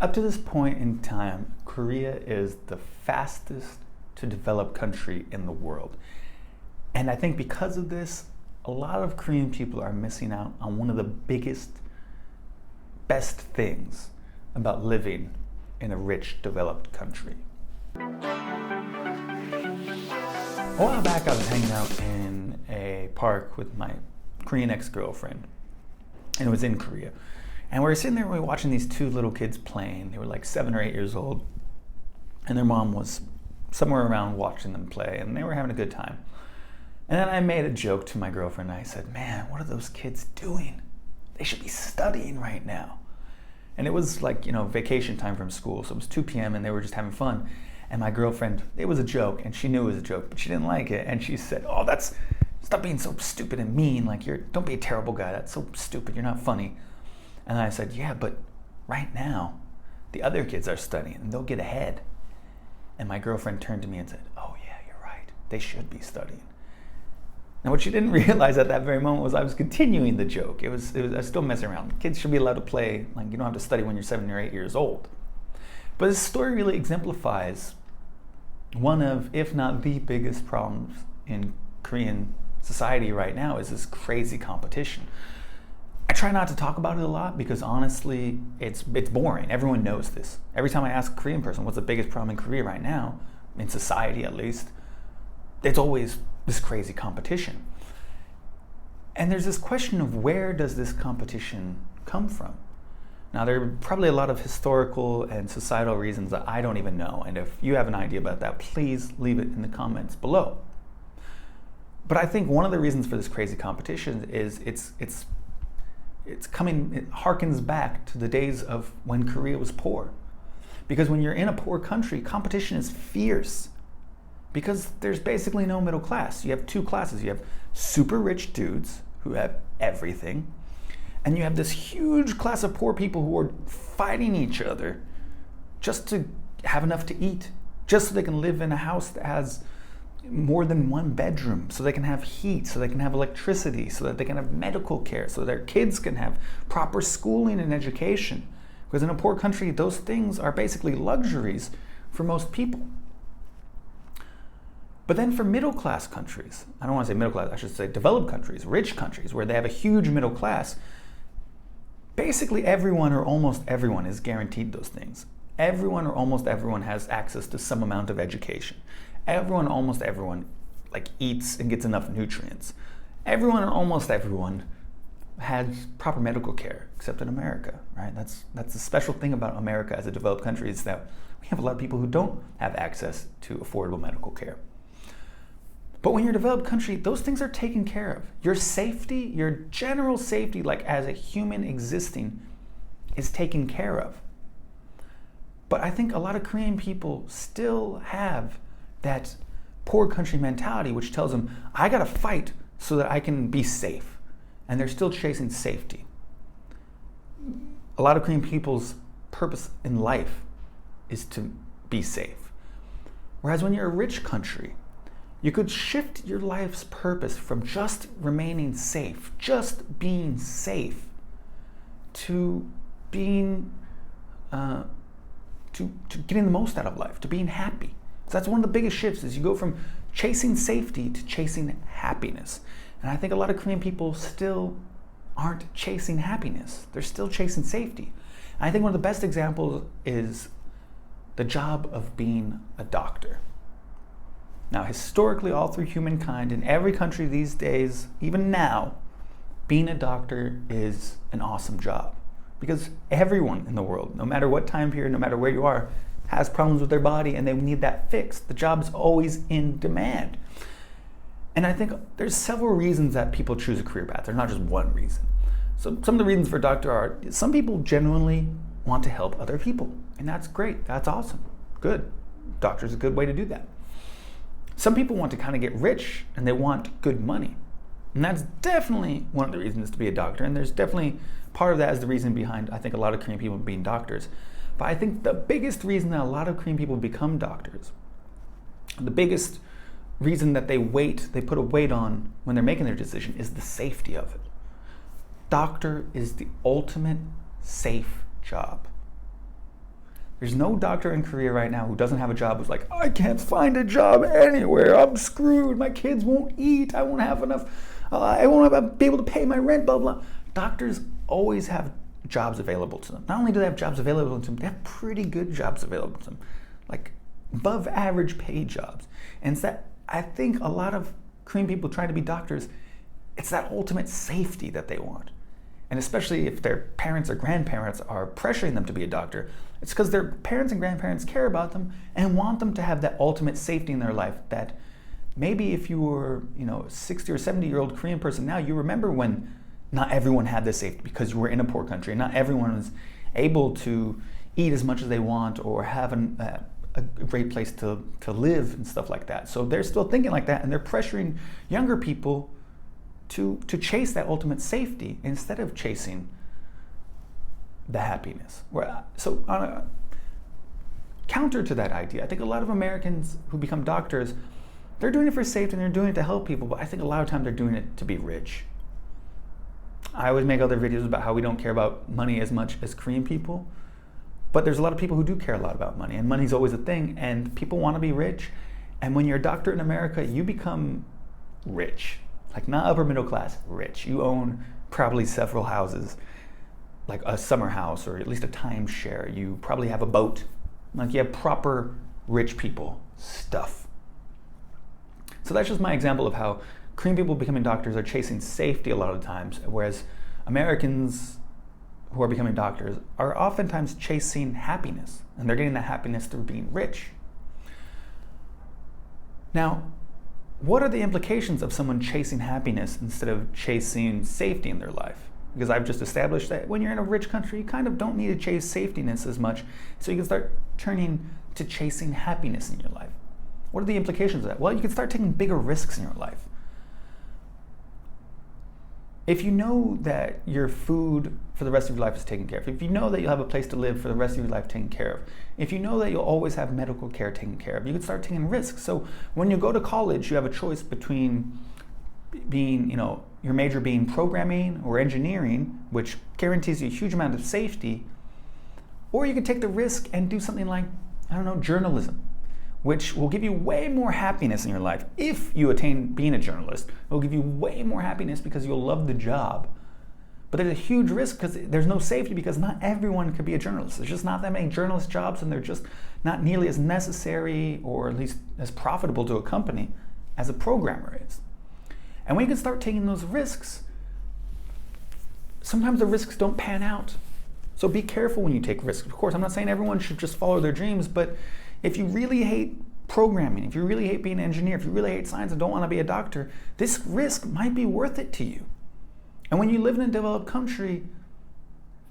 Up to this point in time, Korea is the fastest to develop country in the world. And I think because of this, a lot of Korean people are missing out on one of the best things about living in a rich, developed country. A while back, I was hanging out in a park with my Korean ex-girlfriend, and it was in Korea. And we were sitting there, we were watching these two little kids playing. They were like 7 or 8 years old, and their mom was somewhere around watching them play, and they were having a good time. And then I made a joke to my girlfriend, and I said, man, what are those kids doing? They should be studying right now. And it was like, vacation time from school, so it was 2 p.m. and they were just having fun. And my girlfriend, it was a joke, and she knew it was a joke, but she didn't like it. And she said, stop being so stupid and mean. Like, don't be a terrible guy. That's so stupid. You're not funny. And I said, yeah, but right now, the other kids are studying, and they'll get ahead. And my girlfriend turned to me and said, oh yeah, you're right. They should be studying. Now, what she didn't realize at that very moment was I was continuing the joke. I was still messing around. Kids should be allowed to play. Like, you don't have to study when you're 7 or 8 years old. But this story really exemplifies one of, if not the biggest problems in Korean society right now is this crazy competition. I try not to talk about it a lot because honestly, it's boring. Everyone knows this. Every time I ask a Korean person, what's the biggest problem in Korea right now, in society at least, it's always this crazy competition. And there's this question of where does this competition come from? Now, there are probably a lot of historical and societal reasons that I don't even know. And if you have an idea about that, please leave it in the comments below. But I think one of the reasons for this crazy competition is it harkens back to the days of when Korea was poor. Because when you're in a poor country, competition is fierce. Because there's basically no middle class. You have two classes. You have super rich dudes who have everything, and you have this huge class of poor people who are fighting each other just to have enough to eat, just so they can live in a house that has more than one bedroom, so they can have heat, so they can have electricity, so that they can have medical care, so their kids can have proper schooling and education. Because in a poor country, those things are basically luxuries for most people. But then for middle class countries, I don't want to say middle class, I should say developed countries, rich countries, where they have a huge middle class, basically everyone or almost everyone is guaranteed those things. Everyone or almost everyone has access to some amount of education. Almost everyone eats and gets enough nutrients. Everyone or almost everyone has proper medical care, except in America, right? That's the special thing about America as a developed country, is that we have a lot of people who don't have access to affordable medical care. But when you're a developed country, those things are taken care of. Your safety, your general safety, like as a human existing, is taken care of. But I think a lot of Korean people still have that poor country mentality, which tells them, I gotta fight so that I can be safe. And they're still chasing safety. A lot of Korean people's purpose in life is to be safe. Whereas when you're a rich country, you could shift your life's purpose from just remaining safe, just being safe, to being, to getting the most out of life, to being happy. So that's one of the biggest shifts, is you go from chasing safety to chasing happiness. And I think a lot of Korean people still aren't chasing happiness. They're still chasing safety. And I think one of the best examples is the job of being a doctor. Now, historically, all through humankind, in every country these days, even now, being a doctor is an awesome job. Because everyone in the world, no matter what time period, no matter where you are, has problems with their body and they need that fixed. The job is always in demand. And I think there's several reasons that people choose a career path. There's not just one reason. So some of the reasons for a doctor are, some people genuinely want to help other people. And that's great. That's awesome. Good. Doctor's a good way to do that. Some people want to kind of get rich and they want good money. And that's definitely one of the reasons to be a doctor. And there's definitely part of that is the reason behind, I think, a lot of Korean people being doctors. But I think the biggest reason that a lot of Korean people become doctors, the biggest reason that they put a weight on when they're making their decision, is the safety of it. Doctor is the ultimate safe job. There's no doctor in Korea right now who doesn't have a job who's like, I can't find a job anywhere. I'm screwed. My kids won't eat. I won't have enough. I won't be able to pay my rent, blah, blah. Doctors always have jobs available to them. Not only do they have jobs available to them, they have pretty good jobs available to them. Like above average paid jobs. And it's that, I think a lot of Korean people trying to be doctors, it's that ultimate safety that they want. And especially if their parents or grandparents are pressuring them to be a doctor, it's because their parents and grandparents care about them and want them to have that ultimate safety in their life. That maybe if you were, 60 or 70-year-old Korean person now, you remember when not everyone had this safety because you were in a poor country. Not everyone was able to eat as much as they want or have a great place to live and stuff like that. So they're still thinking like that, and they're pressuring younger people to chase that ultimate safety instead of chasing the happiness. So on a counter to that idea, I think a lot of Americans who become doctors, they're doing it for safety and they're doing it to help people, but I think a lot of times they're doing it to be rich. I always make other videos about how we don't care about money as much as Korean people, but there's a lot of people who do care a lot about money, and money's always a thing, and people want to be rich. And when you're a doctor in America, you become rich. Like not upper middle class, rich. You own probably several houses, like a summer house or at least a timeshare. You probably have a boat. Like you have proper rich people stuff. So that's just my example of how Korean people becoming doctors are chasing safety a lot of times, whereas Americans who are becoming doctors are oftentimes chasing happiness, and they're getting that happiness through being rich. Now, what are the implications of someone chasing happiness instead of chasing safety in their life? Because I've just established that when you're in a rich country, you kind of don't need to chase safetyness as much, so you can start turning to chasing happiness in your life. What are the implications of that? Well, you can start taking bigger risks in your life. If you know that your food for the rest of your life is taken care of, if you know that you'll have a place to live for the rest of your life taken care of, if you know that you'll always have medical care taken care of, you can start taking risks. So when you go to college, you have a choice between being, your major being programming or engineering, which guarantees you a huge amount of safety, or you can take the risk and do something like, journalism, which will give you way more happiness in your life. If you attain being a journalist, it will give you way more happiness because you'll love the job. But there's a huge risk because there's no safety, because not everyone could be a journalist. There's just not that many journalist jobs, and they're just not nearly as necessary or at least as profitable to a company as a programmer is. And when you can start taking those risks, sometimes the risks don't pan out. So be careful when you take risks. Of course, I'm not saying everyone should just follow their dreams, but if you really hate programming, if you really hate being an engineer, if you really hate science and don't want to be a doctor, this risk might be worth it to you. And when you live in a developed country,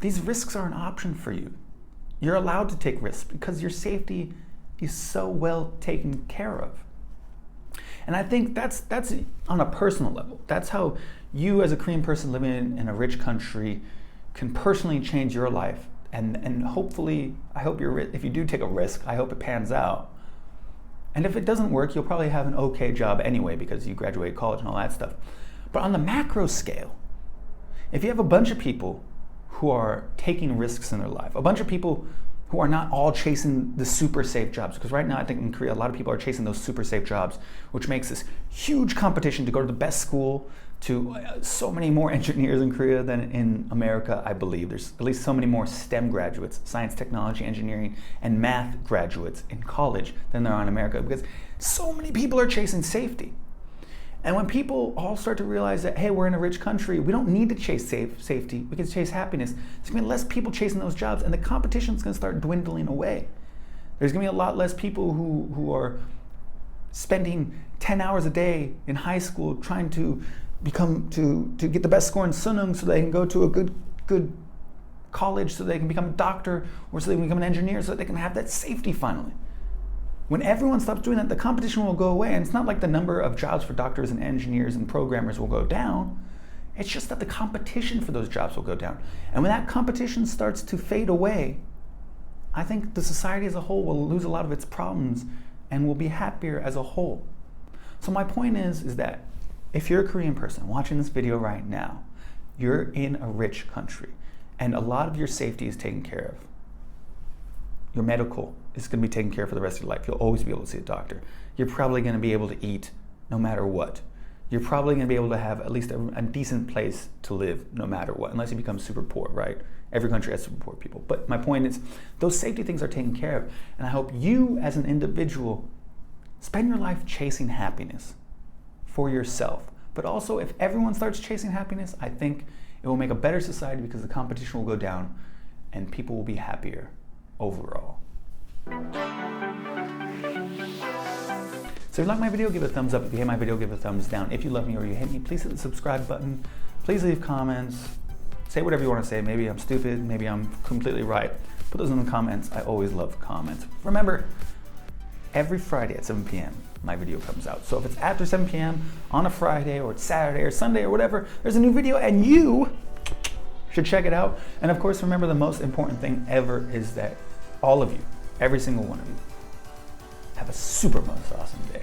these risks are an option for you. You're allowed to take risks because your safety is so well taken care of. And I think that's on a personal level. That's how you as a Korean person living in a rich country can personally change your life. And hopefully, if you do take a risk, I hope it pans out. And if it doesn't work, you'll probably have an okay job anyway because you graduated college and all that stuff. But on the macro scale, if you have a bunch of people who are taking risks in their life, a bunch of people who are not all chasing the super safe jobs, because right now I think in Korea a lot of people are chasing those super safe jobs, which makes this huge competition to go to the best school, to so many more engineers in Korea than in America, I believe. There's at least so many more STEM graduates, science, technology, engineering, and math graduates in college than there are in America, because so many people are chasing safety. And when people all start to realize that, hey, we're in a rich country, we don't need to chase safety, we can chase happiness, there's gonna be less people chasing those jobs, and the competition's gonna start dwindling away. There's gonna be a lot less people who are spending 10 hours a day in high school trying to get the best score in Sunung so they can go to a good college, so they can become a doctor, or so they can become an engineer, so that they can have that safety finally. When everyone stops doing that, the competition will go away, and it's not like the number of jobs for doctors and engineers and programmers will go down. It's just that the competition for those jobs will go down. And when that competition starts to fade away, I think the society as a whole will lose a lot of its problems and will be happier as a whole. So my point is that if you're a Korean person watching this video right now, you're in a rich country and a lot of your safety is taken care of. Your medical is going to be taken care of for the rest of your life. You'll always be able to see a doctor. You're probably going to be able to eat no matter what. You're probably going to be able to have at least a decent place to live no matter what, unless you become super poor, right? Every country has super poor people. But my point is, those safety things are taken care of. And I hope you as an individual spend your life chasing happiness for yourself. But also, if everyone starts chasing happiness, I think it will make a better society because the competition will go down and people will be happier overall. So if you like my video, give it a thumbs up. If you hate my video, give it a thumbs down. If you love me or you hate me, please hit the subscribe button. Please leave comments. Say whatever you want to say. Maybe I'm stupid, maybe I'm completely right. Put those in the comments. I always love comments. Remember, every Friday at 7 p.m. my video comes out. So if it's after 7 p.m. on a Friday or it's Saturday or Sunday or whatever, there's a new video and you should check it out. And of course, remember the most important thing ever is that all of you, every single one of you, have a super most awesome day.